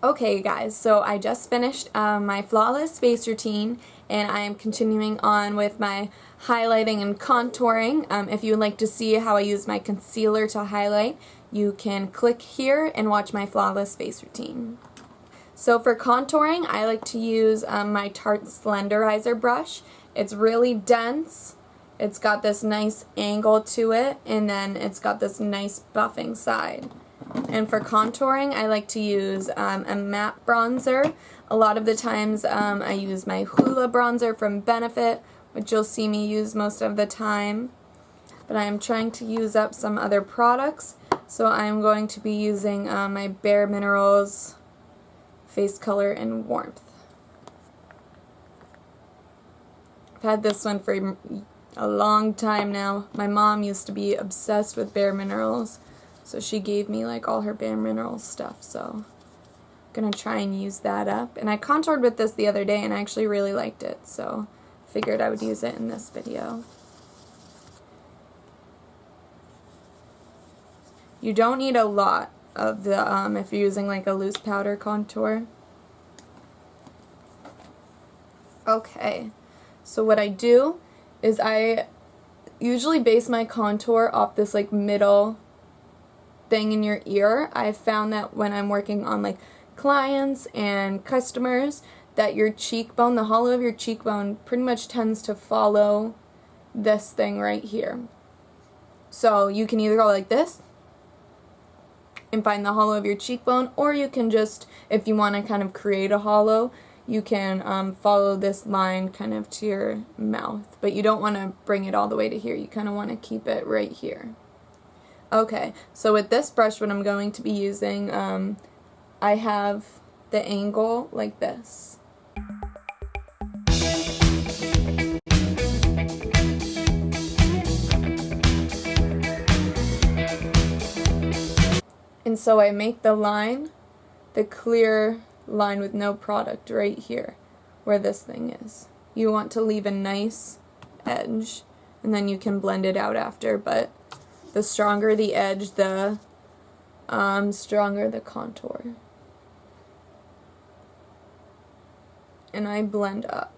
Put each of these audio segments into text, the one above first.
Okay guys, so I just finished my flawless face routine and I am continuing on with my highlighting and contouring. If you would like to see how I use my concealer to highlight, you can click here and watch my flawless face routine. So for contouring, I like to use my Tarte Slenderizer brush. It's really dense, it's got this nice angle to it, and then it's got this nice buffing side. And for contouring, I like to use a matte bronzer. A lot of the times I use my Hoola bronzer from Benefit, which you'll see me use most of the time. But I am trying to use up some other products, so I'm going to be using my Bare Minerals Face Color and Warmth. I've had this one for a long time now. My mom used to be obsessed with Bare Minerals. So she gave me like all her Bare Minerals stuff, so I'm gonna try and use that up. And I contoured with this the other day and I actually really liked it, so figured I would use it in this video. You don't need a lot of the, if you're using like a loose powder contour. Okay, so what I do is I usually base my contour off this like middle thing in your ear. I've found that when I'm working on like clients and customers, that your cheekbone, the hollow of your cheekbone, pretty much tends to follow this thing right here. So you can either go like this and find the hollow of your cheekbone, or you can just, if you want to kind of create a hollow, you can follow this line kind of to your mouth. But you don't want to bring it all the way to here. You kind of want to keep it right here. Okay, so with this brush, what I'm going to be using, I have the angle like this. And so I make the line, the clear line with no product right here, where this thing is. You want to leave a nice edge, and then you can blend it out after, but the stronger the edge, the stronger the contour. And I blend up.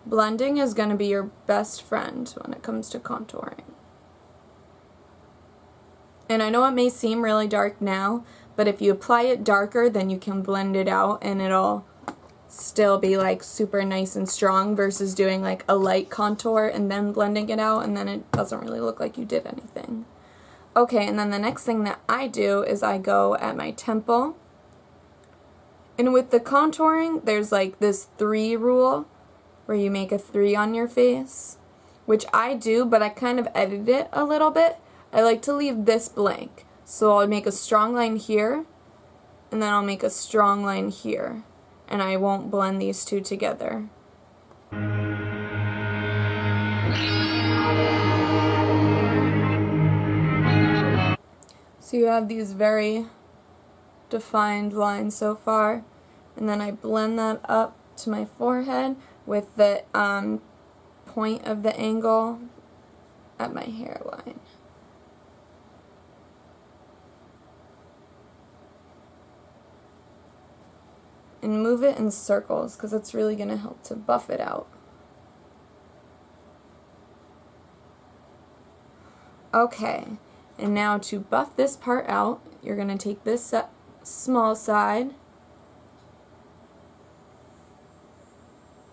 Blending is going to be your best friend when it comes to contouring. And I know it may seem really dark now, but if you apply it darker, then you can blend it out and it'll still be like super nice and strong, versus doing like a light contour and then blending it out, and then it doesn't really look like you did anything. Okay, and then the next thing that I do is I go at my temple. And with the contouring, there's like this 3 rule where you make a 3 on your face, which I do, but I kind of edit it a little bit. I like to leave this blank. So I'll make a strong line here, and then I'll make a strong line here. And I won't blend these two together. So you have these very defined lines so far. And then I blend that up to my forehead with the point of the angle at my hairline. And move it in circles, because it's really going to help to buff it out. Okay, and now to buff this part out, you're going to take this small side,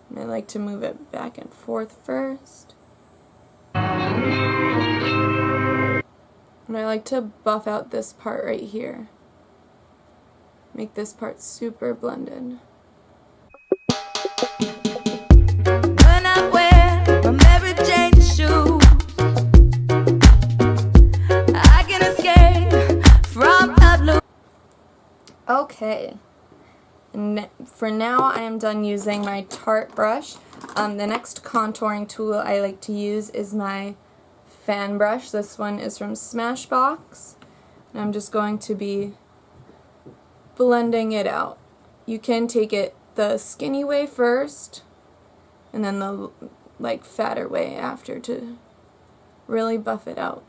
and I like to move it back and forth first. And I like to buff out this part right here. Make this part super blended. When I wear my Mary Jane shoes, I can escape from the blue. Okay, and for now I am done using my Tarte brush. The next contouring tool I like to use is my fan brush. This one is from Smashbox, and I'm just going to be blending it out. You can take it the skinny way first and then the like fatter way after to really buff it out.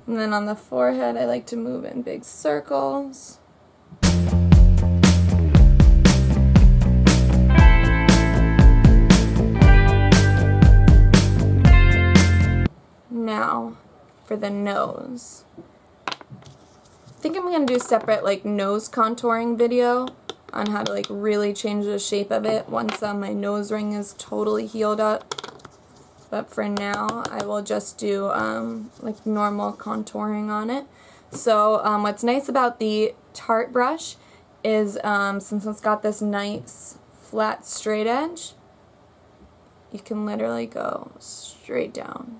And then on the forehead I like to move in big circles. Now for the nose. I think I'm going to do a separate like nose contouring video on how to like really change the shape of it once my nose ring is totally healed up. But for now I will just do like normal contouring on it. So what's nice about the Tarte brush is since it's got this nice flat straight edge, you can literally go straight down.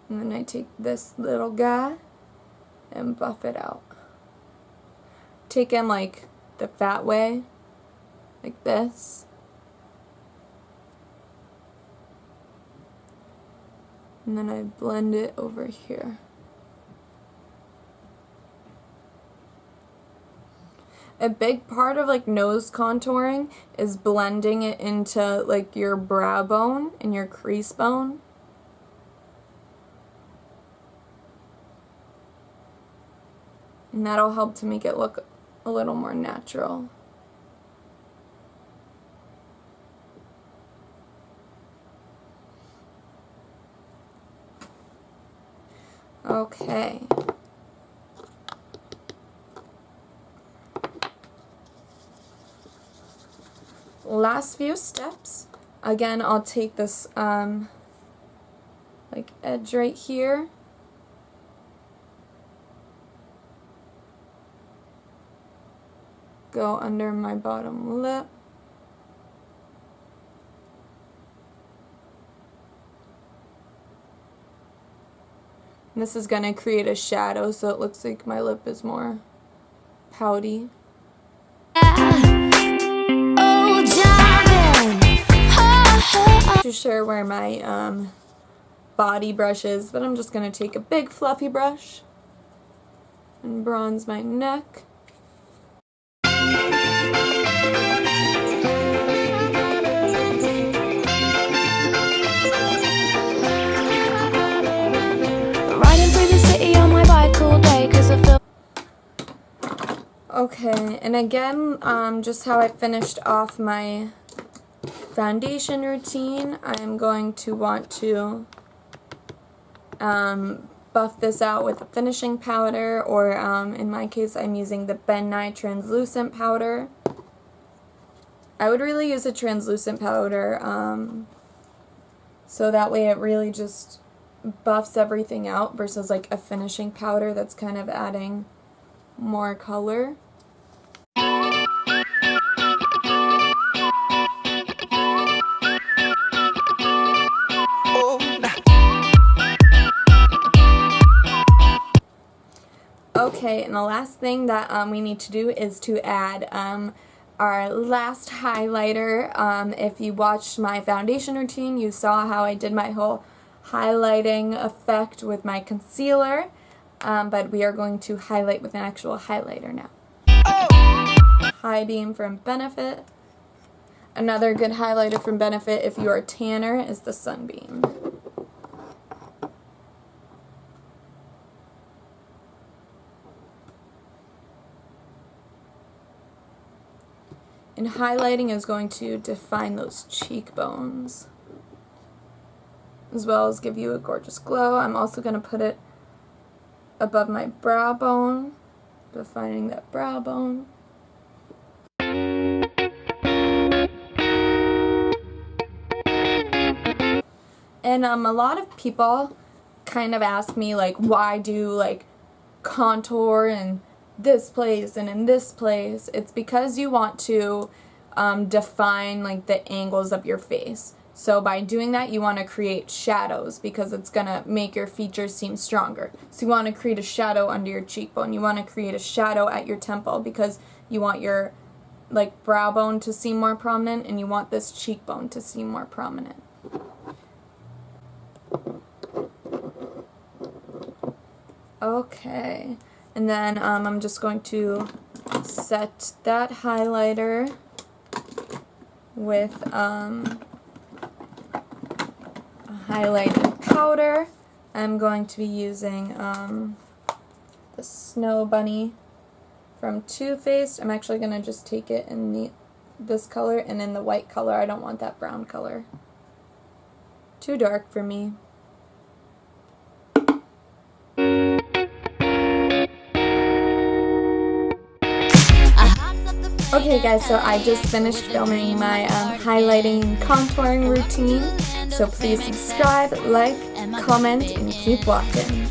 And then I take this little guy and buff it out. Take him like the fat way, like this. And then I blend it over here. A big part of like nose contouring is blending it into like your brow bone and your crease bone. And that'll help to make it look a little more natural. Okay. Last few steps. Again, I'll take this like edge right here. Go under my bottom lip. And this is going to create a shadow so it looks like my lip is more pouty. Not too sure where my body brush is, but I'm just going to take a big fluffy brush and bronze my neck. Okay, and again, just how I finished off my foundation routine, I'm going to want to buff this out with a finishing powder, or in my case I'm using the Ben Nye translucent powder. I would really use a translucent powder so that way it really just buffs everything out versus like a finishing powder that's kind of adding more color. Okay, and the last thing that we need to do is to add our last highlighter. If you watched my foundation routine, you saw how I did my whole highlighting effect with my concealer, but we are going to highlight with an actual highlighter now. High Beam from Benefit. Another good highlighter from Benefit if you are tanner is the Sunbeam. And highlighting is going to define those cheekbones, as well as give you a gorgeous glow. I'm also going to put it above my brow bone, defining that brow bone. And a lot of people kind of ask me, like, why do like contour in this place and in this place? It's because you want to define like the angles of your face. So by doing that, you want to create shadows because it's going to make your features seem stronger. So you want to create a shadow under your cheekbone. You want to create a shadow at your temple because you want your like brow bone to seem more prominent and you want this cheekbone to seem more prominent. Okay, and then I'm just going to set that highlighter with a highlighting powder. I'm going to be using the Snow Bunny from TooFaced. I'm actually going to just take it in this color and in the white color. I don't want that brown color. Too dark for me. Okay guys, so I just finished filming my highlighting and contouring routine. So please subscribe, like, comment, and keep watching.